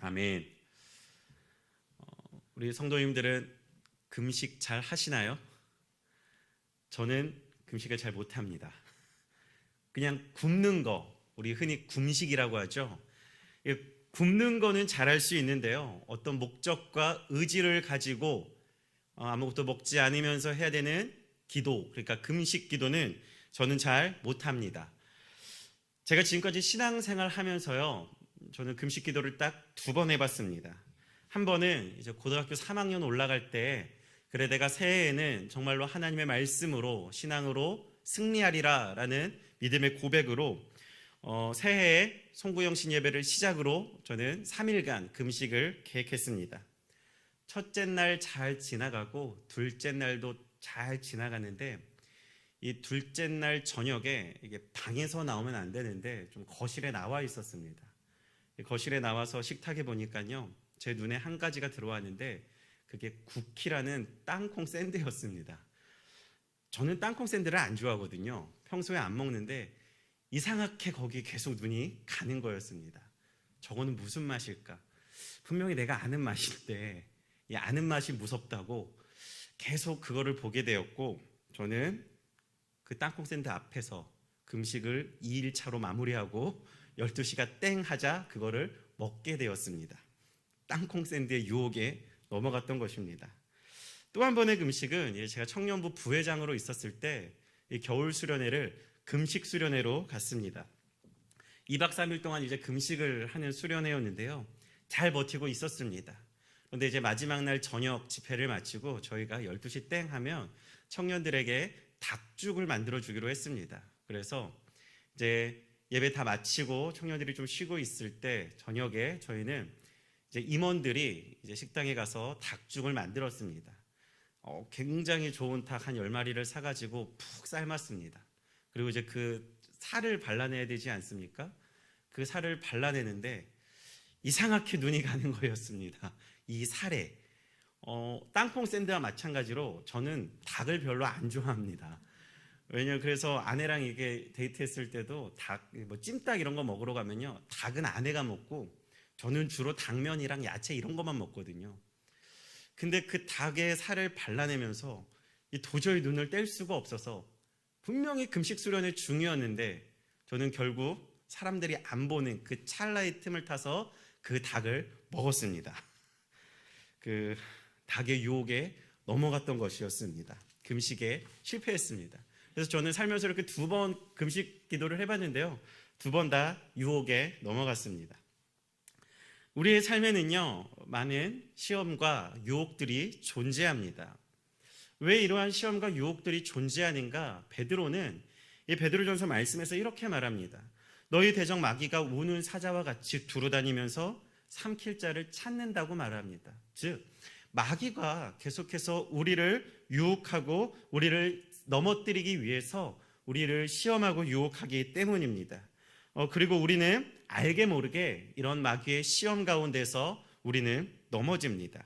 아멘. 우리 성도님들은 금식 잘 하시나요? 저는 금식을 잘 못합니다. 그냥 굶는 거, 우리 흔히 굶식이라고 하죠. 굶는 거는 잘할 수 있는데요, 어떤 목적과 의지를 가지고 아무것도 먹지 않으면서 해야 되는 기도, 그러니까 금식 기도는 저는 잘 못합니다. 제가 지금까지 신앙생활 하면서요, 저는 금식 기도를 딱 2번 해봤습니다. 한 번은 이제 고등학교 3학년 올라갈 때, 그래 내가 새해에는 정말로 하나님의 말씀으로 신앙으로 승리하리라 라는 믿음의 고백으로 새해에 송구영신 예배를 시작으로 저는 3일간 금식을 계획했습니다. 첫째 날 잘 지나가고 둘째 날도 잘 지나가는데, 이 둘째 날 저녁에 이게 방에서 나오면 안 되는데 좀 거실에 나와 있었습니다. 거실에 나와서 식탁에 보니까요, 제 눈에 한 가지가 들어왔는데 그게 쿠키라는 땅콩 샌드였습니다. 저는 땅콩 샌드를 안 좋아하거든요. 평소에 안 먹는데 이상하게 거기에 계속 눈이 가는 거였습니다. 저거는 무슨 맛일까? 분명히 내가 아는 맛인데 이 아는 맛이 무섭다고 계속 그거를 보게 되었고, 저는 그 땅콩 샌드 앞에서 금식을 2일차로 마무리하고 12시가 땡 하자 그거를 먹게 되었습니다. 땅콩 샌드의 유혹에 넘어갔던 것입니다. 또 한 번의 금식은 제가 청년부 부회장으로 있었을 때 겨울 수련회를 금식 수련회로 갔습니다. 2박 3일 동안 이제 금식을 하는 수련회였는데요, 잘 버티고 있었습니다. 그런데 이제 마지막 날 저녁 집회를 마치고 저희가 12시 땡 하면 청년들에게 닭죽을 만들어 주기로 했습니다. 그래서 이제 예배 다 마치고 청년들이 좀 쉬고 있을 때 저녁에 저희는 이제 임원들이 이제 식당에 가서 닭죽을 만들었습니다. 굉장히 좋은 닭 한 10마리를 사가지고 푹 삶았습니다. 그리고 이제 그 살을 발라내야 되지 않습니까? 그 살을 발라내는데 이상하게 눈이 가는 거였습니다. 이 살에. 땅콩 샌드와 마찬가지로 저는 닭을 별로 안 좋아합니다. 왜냐면 그래서 아내랑 이게 데이트했을 때도 닭, 뭐 찜닭 이런 거 먹으러 가면요, 닭은 아내가 먹고 저는 주로 당면이랑 야채 이런 것만 먹거든요. 근데 그 닭의 살을 발라내면서 도저히 눈을 뗄 수가 없어서, 분명히 금식 수련회 중이었는데 저는 결국 사람들이 안 보는 그 찰나의 틈을 타서 그 닭을 먹었습니다. 그 닭의 유혹에 넘어갔던 것이었습니다. 금식에 실패했습니다. 그래서 저는 살면서 이렇게 2번 금식 기도를 해봤는데요, 2번 다 유혹에 넘어갔습니다. 우리의 삶에는요, 많은 시험과 유혹들이 존재합니다. 왜 이러한 시험과 유혹들이 존재하는가? 베드로는 이 베드로전서 말씀에서 이렇게 말합니다. 너희 대적 마귀가 우는 사자와 같이 두루다니면서 삼킬 자를 찾는다고 말합니다. 즉 마귀가 계속해서 우리를 유혹하고 우리를 넘어뜨리기 위해서 우리를 시험하고 유혹하기 때문입니다. 그리고 우리는 알게 모르게 이런 마귀의 시험 가운데서 우리는 넘어집니다.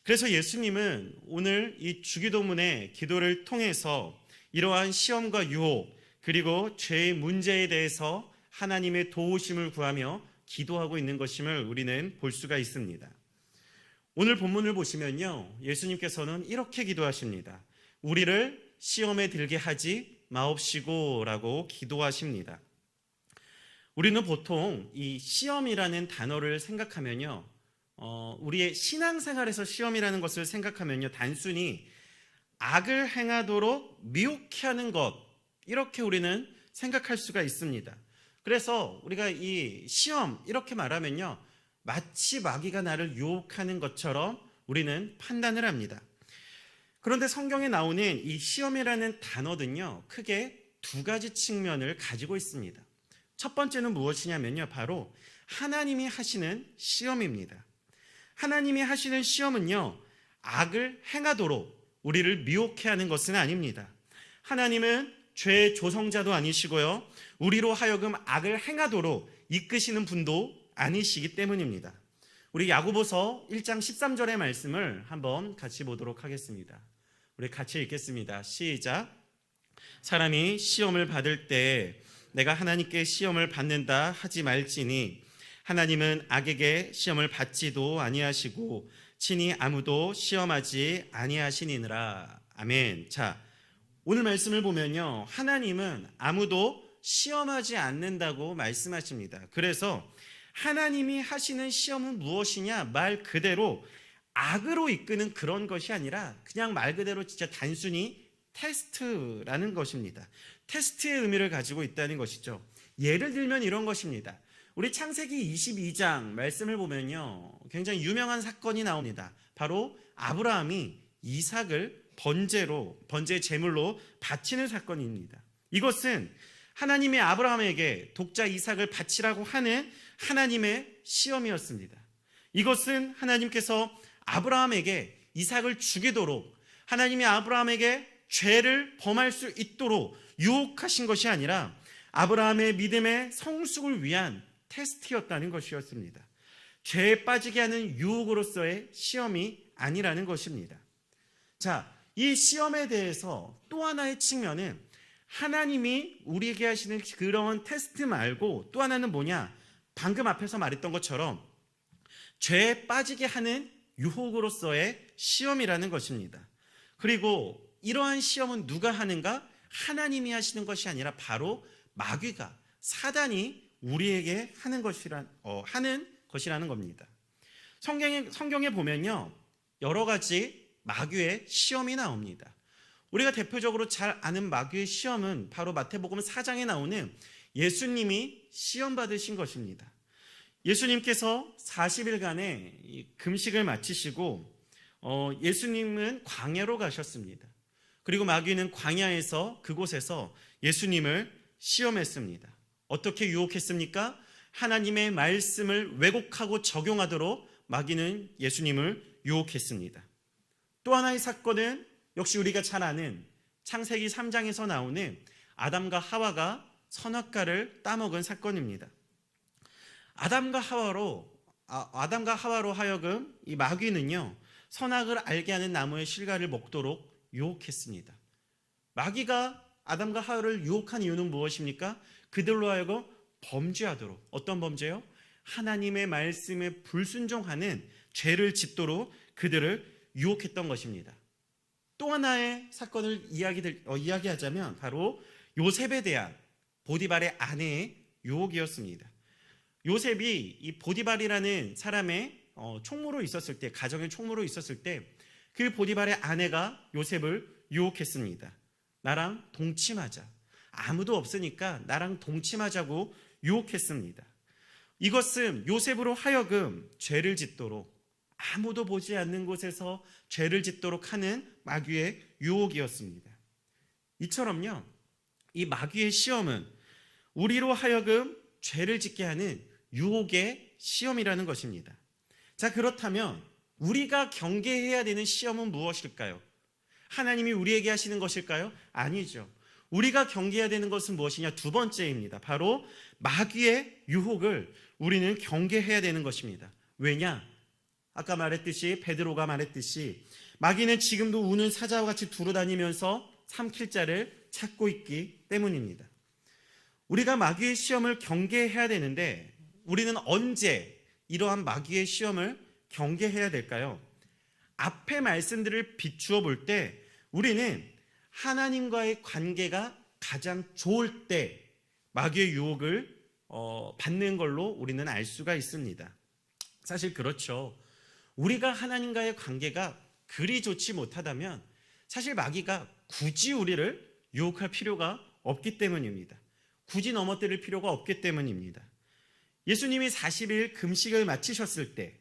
그래서 예수님은 오늘 이 주기도문의 기도를 통해서 이러한 시험과 유혹, 그리고 죄의 문제에 대해서 하나님의 도우심을 구하며 기도하고 있는 것임을 우리는 볼 수가 있습니다. 오늘 본문을 보시면요, 예수님께서는 이렇게 기도하십니다. 우리를 시험에 들게 하지 마옵시고 라고 기도하십니다. 우리는 보통 이 시험이라는 단어를 생각하면요, 우리의 신앙생활에서 시험이라는 것을 생각하면요, 단순히 악을 행하도록 미혹해 하는 것, 이렇게 우리는 생각할 수가 있습니다. 그래서 우리가 이 시험 이렇게 말하면요, 마치 마귀가 나를 유혹하는 것처럼 우리는 판단을 합니다. 그런데 성경에 나오는 이 시험이라는 단어는요, 크게 2가지 측면을 가지고 있습니다. 첫 번째는 무엇이냐면요, 바로 하나님이 하시는 시험입니다. 하나님이 하시는 시험은요, 악을 행하도록 우리를 미혹해 하는 것은 아닙니다. 하나님은 죄의 조성자도 아니시고요, 우리로 하여금 악을 행하도록 이끄시는 분도 아니시기 때문입니다. 우리 야고보서 1장 13절의 말씀을 한번 같이 보도록 하겠습니다. 우리 같이 읽겠습니다. 시작. 사람이 시험을 받을 때 내가 하나님께 시험을 받는다 하지 말지니 하나님은 악에게 시험을 받지도 아니하시고 친히 아무도 시험하지 아니하시니라. 아멘. 자, 오늘 말씀을 보면요, 하나님은 아무도 시험하지 않는다고 말씀하십니다. 그래서 하나님이 하시는 시험은 무엇이냐? 말 그대로 악으로 이끄는 그런 것이 아니라 그냥 말 그대로 진짜 단순히 테스트라는 것입니다. 테스트의 의미를 가지고 있다는 것이죠. 예를 들면 이런 것입니다. 우리 창세기 22장 말씀을 보면요, 굉장히 유명한 사건이 나옵니다. 바로 아브라함이 이삭을 번제의 제물로 바치는 사건입니다. 이것은 하나님의 아브라함에게 독자 이삭을 바치라고 하는 하나님의 시험이었습니다. 이것은 하나님께서 아브라함에게 이삭을 죽이도록, 하나님이 아브라함에게 죄를 범할 수 있도록 유혹하신 것이 아니라 아브라함의 믿음의 성숙을 위한 테스트였다는 것이었습니다. 죄에 빠지게 하는 유혹으로서의 시험이 아니라는 것입니다. 자, 이 시험에 대해서 또 하나의 측면은 하나님이 우리에게 하시는 그런 테스트 말고 또 하나는 뭐냐? 방금 앞에서 말했던 것처럼 죄에 빠지게 하는 유혹으로서의 시험이라는 것입니다. 그리고 이러한 시험은 누가 하는가? 하나님이 하시는 것이 아니라 바로 마귀가, 사단이 우리에게 하는 것이라는 겁니다. 성경에 보면요, 여러 가지 마귀의 시험이 나옵니다. 우리가 대표적으로 잘 아는 마귀의 시험은 바로 마태복음 4장에 나오는 예수님이 시험 받으신 것입니다. 예수님께서 40일간의 금식을 마치시고 예수님은 광야로 가셨습니다. 그리고 마귀는 광야에서 그곳에서 예수님을 시험했습니다. 어떻게 유혹했습니까? 하나님의 말씀을 왜곡하고 적용하도록 마귀는 예수님을 유혹했습니다. 또 하나의 사건은 역시 우리가 잘 아는 창세기 3장에서 나오는 아담과 하와가 선악과를 따먹은 사건입니다. 아담과 하와로 하여금 이 마귀는요, 선악을 알게 하는 나무의 실과를 먹도록 유혹했습니다. 마귀가 아담과 하와를 유혹한 이유는 무엇입니까? 그들로 하여금 범죄하도록, 어떤 범죄요? 하나님의 말씀에 불순종하는 죄를 짓도록 그들을 유혹했던 것입니다. 또 하나의 사건을 이야기하자면 바로 요셉에 대한 보디발의 아내의 유혹이었습니다. 요셉이 이 보디발이라는 사람의 총무로 있었을 때, 가정의 총무로 있었을 때 그 보디발의 아내가 요셉을 유혹했습니다. 나랑 동침하자. 아무도 없으니까 나랑 동침하자고 유혹했습니다. 이것은 요셉으로 하여금 죄를 짓도록, 아무도 보지 않는 곳에서 죄를 짓도록 하는 마귀의 유혹이었습니다. 이처럼요, 이 마귀의 시험은 우리로 하여금 죄를 짓게 하는 유혹의 시험이라는 것입니다. 자, 그렇다면 우리가 경계해야 되는 시험은 무엇일까요? 하나님이 우리에게 하시는 것일까요? 아니죠. 우리가 경계해야 되는 것은 무엇이냐? 두 번째입니다. 바로 마귀의 유혹을 우리는 경계해야 되는 것입니다. 왜냐? 아까 베드로가 말했듯이 마귀는 지금도 우는 사자와 같이 두루다니면서 삼킬 자를 찾고 있기 때문입니다. 우리가 마귀의 시험을 경계해야 되는데 우리는 언제 이러한 마귀의 시험을 경계해야 될까요? 앞의 말씀들을 비추어 볼 때 우리는 하나님과의 관계가 가장 좋을 때 마귀의 유혹을 받는 걸로 우리는 알 수가 있습니다. 사실 그렇죠. 우리가 하나님과의 관계가 그리 좋지 못하다면 사실 마귀가 굳이 우리를 유혹할 필요가 없기 때문입니다. 굳이 넘어뜨릴 필요가 없기 때문입니다. 예수님이 40일 금식을 마치셨을 때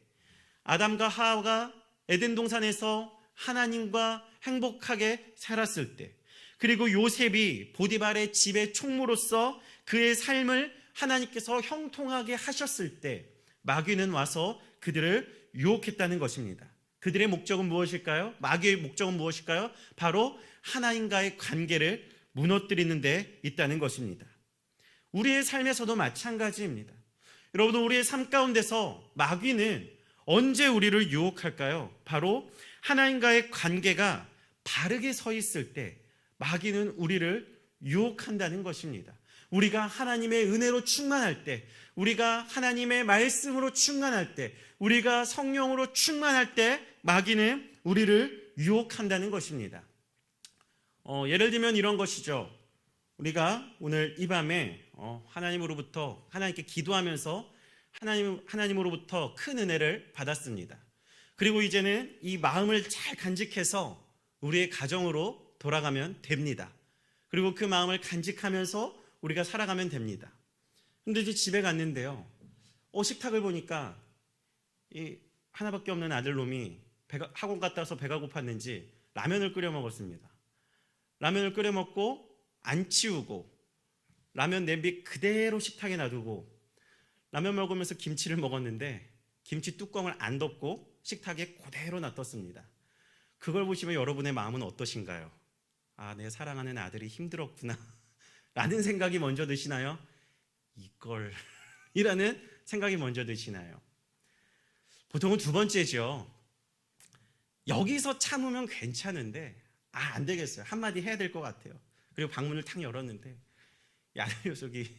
아담과 하와가 에덴 동산에서 하나님과 행복하게 살았을 때, 그리고 요셉이 보디발의 집의 총무로서 그의 삶을 하나님께서 형통하게 하셨을 때 마귀는 와서 그들을 유혹했다는 것입니다. 그들의 목적은 무엇일까요? 마귀의 목적은 무엇일까요? 바로 하나님과의 관계를 무너뜨리는 데 있다는 것입니다. 우리의 삶에서도 마찬가지입니다. 여러분, 우리의 삶 가운데서 마귀는 언제 우리를 유혹할까요? 바로 하나님과의 관계가 바르게 서 있을 때 마귀는 우리를 유혹한다는 것입니다. 우리가 하나님의 은혜로 충만할 때, 우리가 하나님의 말씀으로 충만할 때, 우리가 성령으로 충만할 때 마귀는 우리를 유혹한다는 것입니다. 예를 들면 이런 것이죠. 우리가 오늘 이 밤에 하나님으로부터 하나님께 기도하면서 하나님으로부터 큰 은혜를 받았습니다. 그리고 이제는 이 마음을 잘 간직해서 우리의 가정으로 돌아가면 됩니다. 그리고 그 마음을 간직하면서 우리가 살아가면 됩니다. 근데 이제 집에 갔는데요, 식탁을 보니까 이 하나밖에 없는 아들놈이 학원 갔다 와서 배가 고팠는지 라면을 끓여 먹었습니다. 라면을 끓여 먹고 안 치우고 라면 냄비 그대로 식탁에 놔두고 라면 먹으면서 김치를 먹었는데 김치 뚜껑을 안 덮고 식탁에 그대로 놔뒀습니다. 그걸 보시면 여러분의 마음은 어떠신가요? 아, 내 사랑하는 아들이 힘들었구나 라는 생각이 먼저 드시나요? 이걸 이라는 생각이 먼저 드시나요? 보통은 두 번째죠. 여기서 참으면 괜찮은데 안 되겠어요. 한마디 해야 될 것 같아요. 그리고 방문을 탁 열었는데 이 아들 녀석이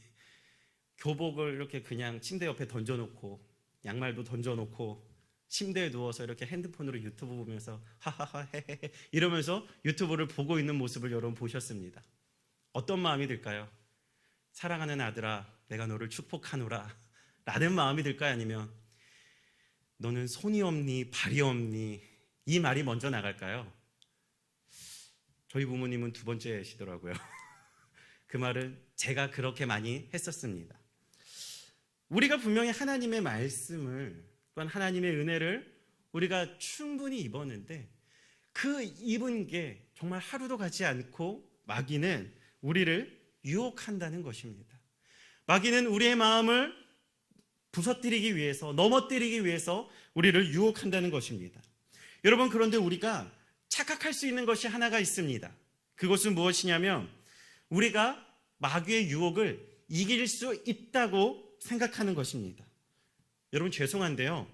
교복을 이렇게 그냥 침대 옆에 던져놓고 양말도 던져놓고 침대에 누워서 이렇게 핸드폰으로 유튜브 보면서 하하하 헤헤헤 이러면서 유튜브를 보고 있는 모습을 여러분 보셨습니다. 어떤 마음이 들까요? 사랑하는 아들아, 내가 너를 축복하노라 라는 마음이 들까요? 아니면 너는 손이 없니 발이 없니 이 말이 먼저 나갈까요? 저희 부모님은 두 번째시더라고요. 그 말은 제가 그렇게 많이 했었습니다. 우리가 분명히 하나님의 말씀을 또한 하나님의 은혜를 우리가 충분히 입었는데 그 입은 게 정말 하루도 가지 않고 마귀는 우리를 유혹한다는 것입니다. 마귀는 우리의 마음을 부서뜨리기 위해서, 넘어뜨리기 위해서 우리를 유혹한다는 것입니다. 여러분, 그런데 우리가 착각할 수 있는 것이 하나가 있습니다. 그것은 무엇이냐면 우리가 마귀의 유혹을 이길 수 있다고 생각하는 것입니다. 여러분, 죄송한데요,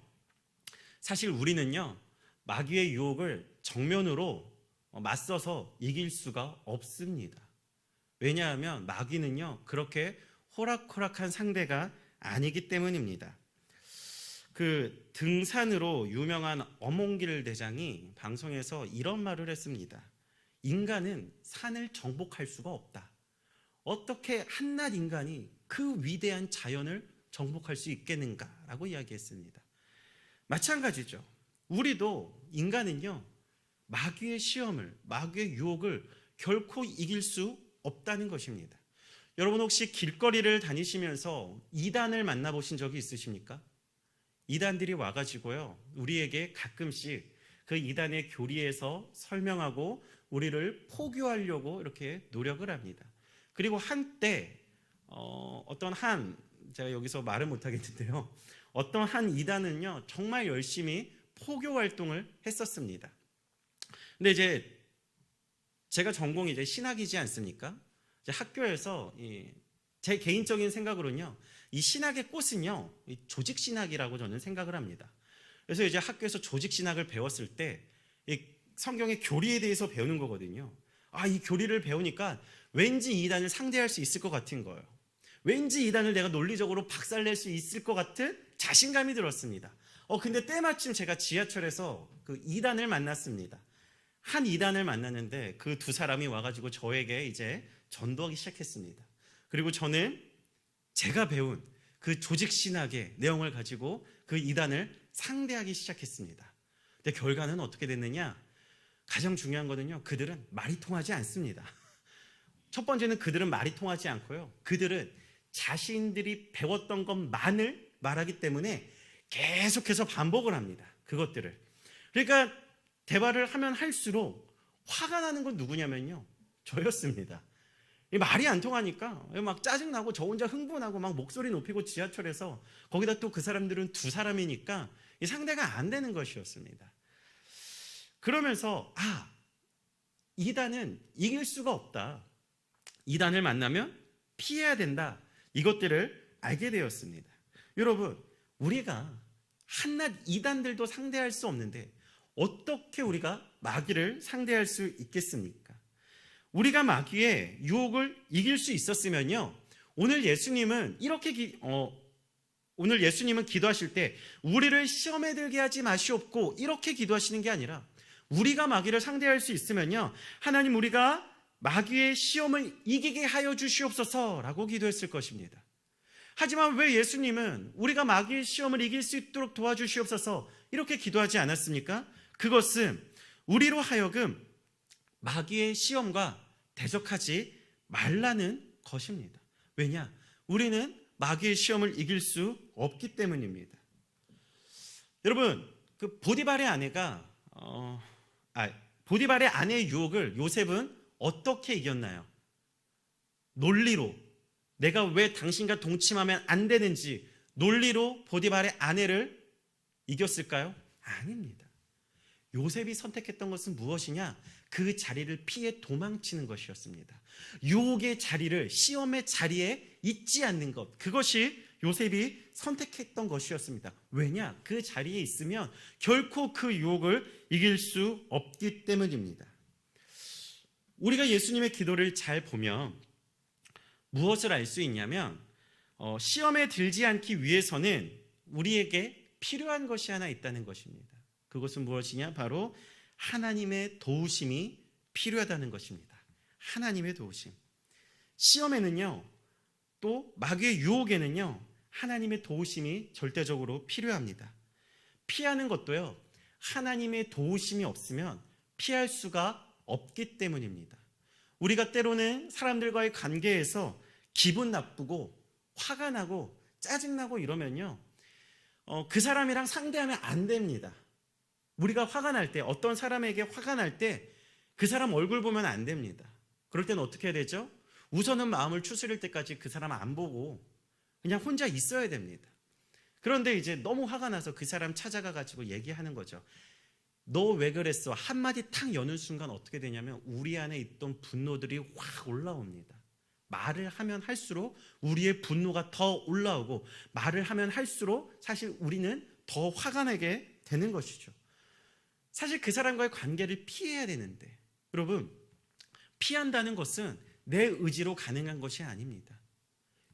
사실 우리는요 마귀의 유혹을 정면으로 맞서서 이길 수가 없습니다. 왜냐하면 마귀는요 그렇게 호락호락한 상대가 아니기 때문입니다. 그 등산으로 유명한 어몽길 대장이 방송에서 이런 말을 했습니다. 인간은 산을 정복할 수가 없다. 어떻게 한낱 인간이 그 위대한 자연을 정복할 수 있겠는가라고 이야기했습니다. 마찬가지죠. 우리도 인간은요 마귀의 시험을, 마귀의 유혹을 결코 이길 수 없다는 것입니다. 여러분, 혹시 길거리를 다니시면서 이단을 만나보신 적이 있으십니까? 이단들이 와가지고요 우리에게 가끔씩 그 이단의 교리에서 설명하고 우리를 포교하려고 이렇게 노력을 합니다. 그리고 한때 제가 여기서 말을 못하겠는데요, 어떤 한 이단은요 정말 열심히 포교 활동을 했었습니다. 근데 이제 제가 전공이 이제 신학이지 않습니까? 이제 학교에서 제 개인적인 생각으로는요 이 신학의 꽃은요 조직 신학이라고 저는 생각을 합니다. 그래서 이제 학교에서 조직 신학을 배웠을 때 이 성경의 교리에 대해서 배우는 거거든요. 이 교리를 배우니까 왠지 이단을 상대할 수 있을 것 같은 거예요. 왠지 이단을 내가 논리적으로 박살낼 수 있을 것 같은 자신감이 들었습니다. 근데 때마침 제가 지하철에서 그 이단을 만났습니다. 한 이단을 만났는데 그 두 사람이 와가지고 저에게 이제 전도하기 시작했습니다. 그리고 저는 제가 배운 그 조직 신학의 내용을 가지고 그 이단을 상대하기 시작했습니다. 근데 결과는 어떻게 됐느냐? 가장 중요한 거는요, 그들은 말이 통하지 않습니다. 첫 번째는 그들은 말이 통하지 않고요, 그들은 자신들이 배웠던 것만을 말하기 때문에 계속해서 반복을 합니다. 그것들을. 그러니까 대화를 하면 할수록 화가 나는 건 누구냐면요, 저였습니다. 말이 안 통하니까 막 짜증나고 저 혼자 흥분하고 막 목소리 높이고 지하철에서, 거기다 또 그 사람들은 두 사람이니까 상대가 안 되는 것이었습니다. 그러면서 이단은 이길 수가 없다, 이단을 만나면 피해야 된다, 이것들을 알게 되었습니다. 여러분, 우리가 한낱 이단들도 상대할 수 없는데 어떻게 우리가 마귀를 상대할 수 있겠습니까? 우리가 마귀의 유혹을 이길 수 있었으면요, 오늘 예수님은 이렇게 오늘 예수님은 기도하실 때 우리를 시험에 들게 하지 마시옵고 이렇게 기도하시는 게 아니라 우리가 마귀를 상대할 수 있으면요, 하나님 우리가 마귀의 시험을 이기게 하여 주시옵소서라고 기도했을 것입니다. 하지만 왜 예수님은 우리가 마귀의 시험을 이길 수 있도록 도와주시옵소서 이렇게 기도하지 않았습니까? 그것은 우리로 하여금 마귀의 시험과 대적하지 말라는 것입니다. 왜냐? 우리는 마귀의 시험을 이길 수 없기 때문입니다. 여러분, 그 보디발의 아내의 유혹을 요셉은 어떻게 이겼나요? 논리로, 내가 왜 당신과 동침하면 안 되는지 논리로 보디발의 아내를 이겼을까요? 아닙니다. 요셉이 선택했던 것은 무엇이냐? 그 자리를 피해 도망치는 것이었습니다. 유혹의 자리를, 시험의 자리에 있지 않는 것, 그것이 요셉이 선택했던 것이었습니다. 왜냐? 그 자리에 있으면 결코 그 유혹을 이길 수 없기 때문입니다. 우리가 예수님의 기도를 잘 보면 무엇을 알 수 있냐면 시험에 들지 않기 위해서는 우리에게 필요한 것이 하나 있다는 것입니다. 그것은 무엇이냐? 바로 하나님의 도우심이 필요하다는 것입니다. 하나님의 도우심. 시험에는요, 또 마귀의 유혹에는요, 하나님의 도우심이 절대적으로 필요합니다. 피하는 것도요, 하나님의 도우심이 없으면 피할 수가 없기 때문입니다. 우리가 때로는 사람들과의 관계에서 기분 나쁘고 화가 나고 짜증나고 이러면요, 그 사람이랑 상대하면 안 됩니다. 우리가 화가 날 때, 어떤 사람에게 화가 날 때 그 사람 얼굴 보면 안 됩니다. 그럴 때는 어떻게 해야 되죠? 우선은 마음을 추스릴 때까지 그 사람 안 보고 그냥 혼자 있어야 됩니다. 그런데 이제 너무 화가 나서 그 사람 찾아가 가지고 얘기하는 거죠. 너 왜 그랬어? 한마디 탁 여는 순간 어떻게 되냐면 우리 안에 있던 분노들이 확 올라옵니다. 말을 하면 할수록 우리의 분노가 더 올라오고, 말을 하면 할수록 사실 우리는 더 화가 나게 되는 것이죠. 사실 그 사람과의 관계를 피해야 되는데, 여러분, 피한다는 것은 내 의지로 가능한 것이 아닙니다.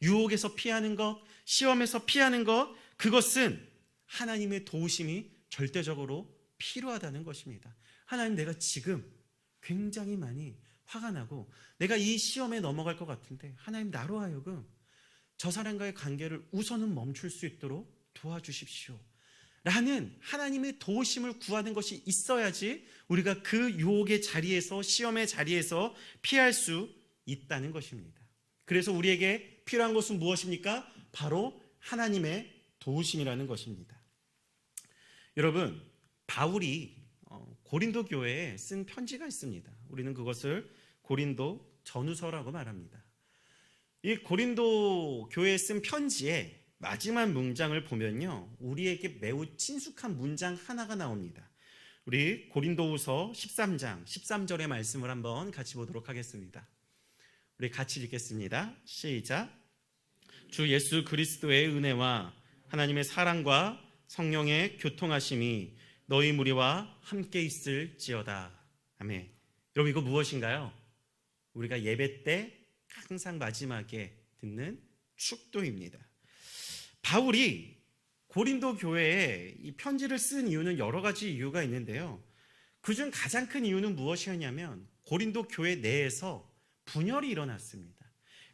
유혹에서 피하는 것, 시험에서 피하는 것, 그것은 하나님의 도우심이 절대적으로 필요하다는 것입니다. 하나님, 내가 지금 굉장히 많이 화가 나고 내가 이 시험에 넘어갈 것 같은데, 하나님 나로 하여금 저 사람과의 관계를 우선은 멈출 수 있도록 도와주십시오 라는 하나님의 도우심을 구하는 것이 있어야지 우리가 그 유혹의 자리에서, 시험의 자리에서 피할 수 있다는 것입니다. 그래서 우리에게 필요한 것은 무엇입니까? 바로 하나님의 도우심이라는 것입니다. 여러분, 바울이 고린도 교회에 쓴 편지가 있습니다. 우리는 그것을 고린도 전후서라고 말합니다. 이 고린도 교회에 쓴 편지에 마지막 문장을 보면요, 우리에게 매우 친숙한 문장 하나가 나옵니다. 우리 고린도후서 13장 13절의 말씀을 한번 같이 보도록 하겠습니다. 우리 같이 읽겠습니다. 시작. 주 예수 그리스도의 은혜와 하나님의 사랑과 성령의 교통하심이 너희 무리와 함께 있을지어다. 아멘. 여러분, 이거 무엇인가요? 우리가 예배 때 항상 마지막에 듣는 축도입니다. 바울이 고린도 교회에 이 편지를 쓴 이유는 여러 가지 이유가 있는데요, 그중 가장 큰 이유는 무엇이었냐면 고린도 교회 내에서 분열이 일어났습니다.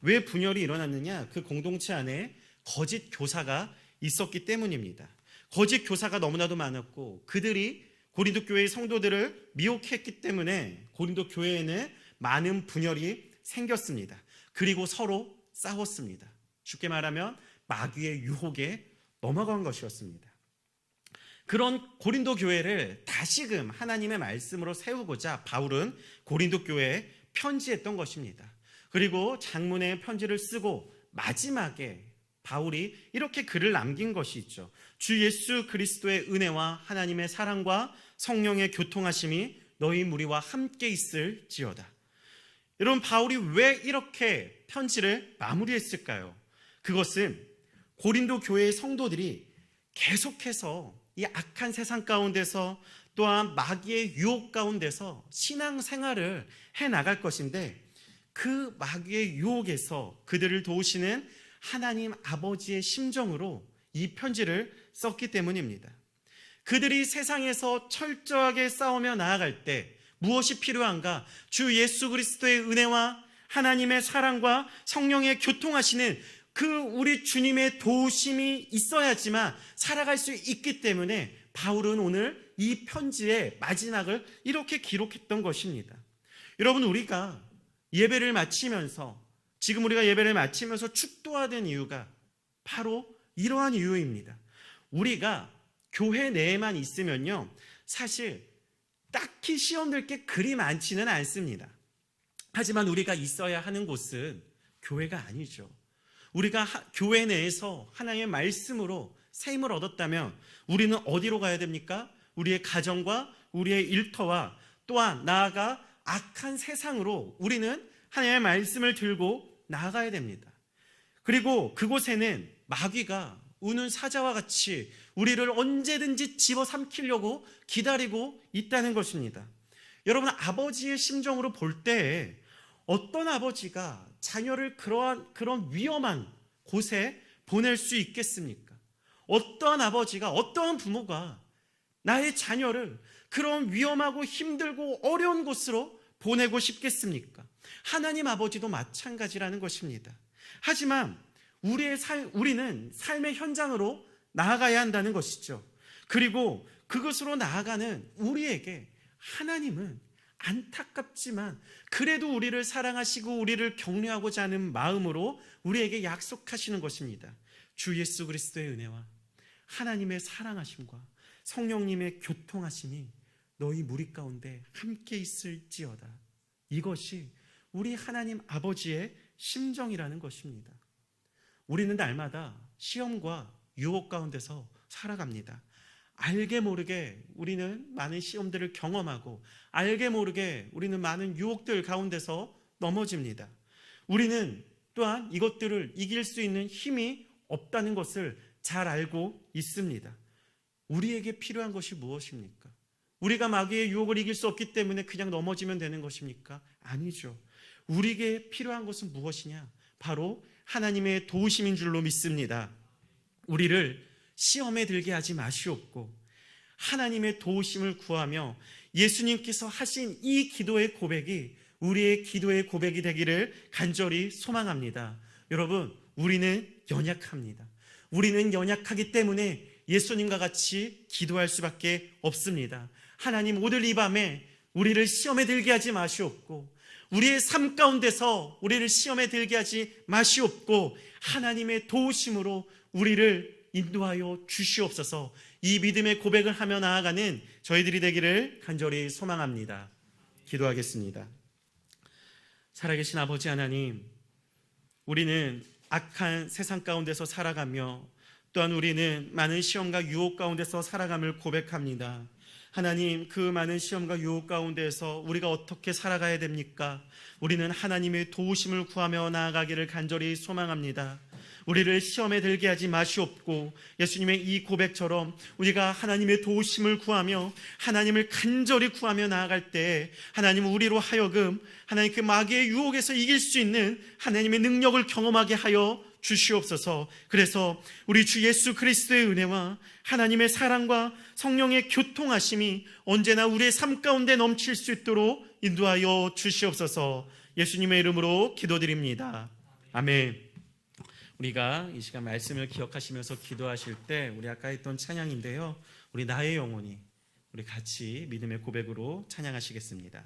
왜 분열이 일어났느냐? 그 공동체 안에 거짓 교사가 있었기 때문입니다. 거짓 교사가 너무나도 많았고 그들이 고린도 교회의 성도들을 미혹했기 때문에 고린도 교회에는 많은 분열이 생겼습니다. 그리고 서로 싸웠습니다. 쉽게 말하면 마귀의 유혹에 넘어간 것이었습니다. 그런 고린도 교회를 다시금 하나님의 말씀으로 세우고자 바울은 고린도 교회에 편지했던 것입니다. 그리고 장문의 편지를 쓰고 마지막에 바울이 이렇게 글을 남긴 것이 있죠. 주 예수 그리스도의 은혜와 하나님의 사랑과 성령의 교통하심이 너희 무리와 함께 있을지어다. 여러분, 바울이 왜 이렇게 편지를 마무리했을까요? 그것은 고린도 교회의 성도들이 계속해서 이 악한 세상 가운데서, 또한 마귀의 유혹 가운데서 신앙생활을 해나갈 것인데, 그 마귀의 유혹에서 그들을 도우시는 하나님 아버지의 심정으로 이 편지를 썼기 때문입니다. 그들이 세상에서 철저하게 싸우며 나아갈 때 무엇이 필요한가? 주 예수 그리스도의 은혜와 하나님의 사랑과 성령의 교통하시는 그 우리 주님의 도우심이 있어야지만 살아갈 수 있기 때문에 바울은 오늘 이 편지의 마지막을 이렇게 기록했던 것입니다. 여러분, 우리가 예배를 마치면서 지금 우리가 예배를 마치면서 축도하는 이유가 바로 이러한 이유입니다. 우리가 교회 내에만 있으면요, 사실 딱히 시험될 게 그리 많지는 않습니다. 하지만 우리가 있어야 하는 곳은 교회가 아니죠. 우리가 교회 내에서 하나님의 말씀으로 새 힘을 얻었다면 우리는 어디로 가야 됩니까? 우리의 가정과 우리의 일터와 또한 나아가 악한 세상으로 우리는 하나님의 말씀을 들고 나아가야 됩니다. 그리고 그곳에는 마귀가 우는 사자와 같이 우리를 언제든지 집어삼키려고 기다리고 있다는 것입니다. 여러분, 아버지의 심정으로 볼 때 어떤 아버지가 자녀를 그런 위험한 곳에 보낼 수 있겠습니까? 어떠한 아버지가, 어떠한 부모가 나의 자녀를 그런 위험하고 힘들고 어려운 곳으로 보내고 싶겠습니까? 하나님 아버지도 마찬가지라는 것입니다. 하지만 우리는 삶의 현장으로 나아가야 한다는 것이죠. 그리고 그것으로 나아가는 우리에게 하나님은 안타깝지만 그래도 우리를 사랑하시고 우리를 격려하고자 하는 마음으로 우리에게 약속하시는 것입니다. 주 예수 그리스도의 은혜와 하나님의 사랑하심과 성령님의 교통하심이 너희 무리 가운데 함께 있을지어다. 이것이 우리 하나님 아버지의 심정이라는 것입니다. 우리는 날마다 시험과 유혹 가운데서 살아갑니다. 알게 모르게 우리는 많은 시험들을 경험하고 알게 모르게 우리는 많은 유혹들 가운데서 넘어집니다. 우리는 또한 이것들을 이길 수 있는 힘이 없다는 것을 잘 알고 있습니다. 우리에게 필요한 것이 무엇입니까? 우리가 마귀의 유혹을 이길 수 없기 때문에 그냥 넘어지면 되는 것입니까? 아니죠. 우리에게 필요한 것은 무엇이냐? 바로 하나님의 도우심인 줄로 믿습니다. 우리를 시험에 들게 하지 마시옵고 하나님의 도우심을 구하며 예수님께서 하신 이 기도의 고백이 우리의 기도의 고백이 되기를 간절히 소망합니다. 여러분, 우리는 연약합니다. 우리는 연약하기 때문에 예수님과 같이 기도할 수밖에 없습니다. 하나님, 오늘 이 밤에 우리를 시험에 들게 하지 마시옵고 우리의 삶 가운데서 우리를 시험에 들게 하지 마시옵고 하나님의 도우심으로 우리를 인도하여 주시옵소서. 이 믿음의 고백을 하며 나아가는 저희들이 되기를 간절히 소망합니다. 기도하겠습니다. 살아계신 아버지 하나님, 우리는 악한 세상 가운데서 살아가며 또한 우리는 많은 시험과 유혹 가운데서 살아감을 고백합니다. 하나님, 그 많은 시험과 유혹 가운데서 우리가 어떻게 살아가야 됩니까? 우리는 하나님의 도우심을 구하며 나아가기를 간절히 소망합니다. 우리를 시험에 들게 하지 마시옵고 예수님의 이 고백처럼 우리가 하나님의 도우심을 구하며 하나님을 간절히 구하며 나아갈 때 하나님, 우리로 하여금 하나님 그 마귀의 유혹에서 이길 수 있는 하나님의 능력을 경험하게 하여 주시옵소서. 그래서 우리 주 예수 그리스도의 은혜와 하나님의 사랑과 성령의 교통하심이 언제나 우리의 삶 가운데 넘칠 수 있도록 인도하여 주시옵소서. 예수님의 이름으로 기도드립니다. 아멘. 우리가 이 시간 말씀을 기억하시면서 기도하실 때 우리 아까 했던 찬양인데요, 우리 나의 영혼이, 우리 같이 믿음의 고백으로 찬양하시겠습니다.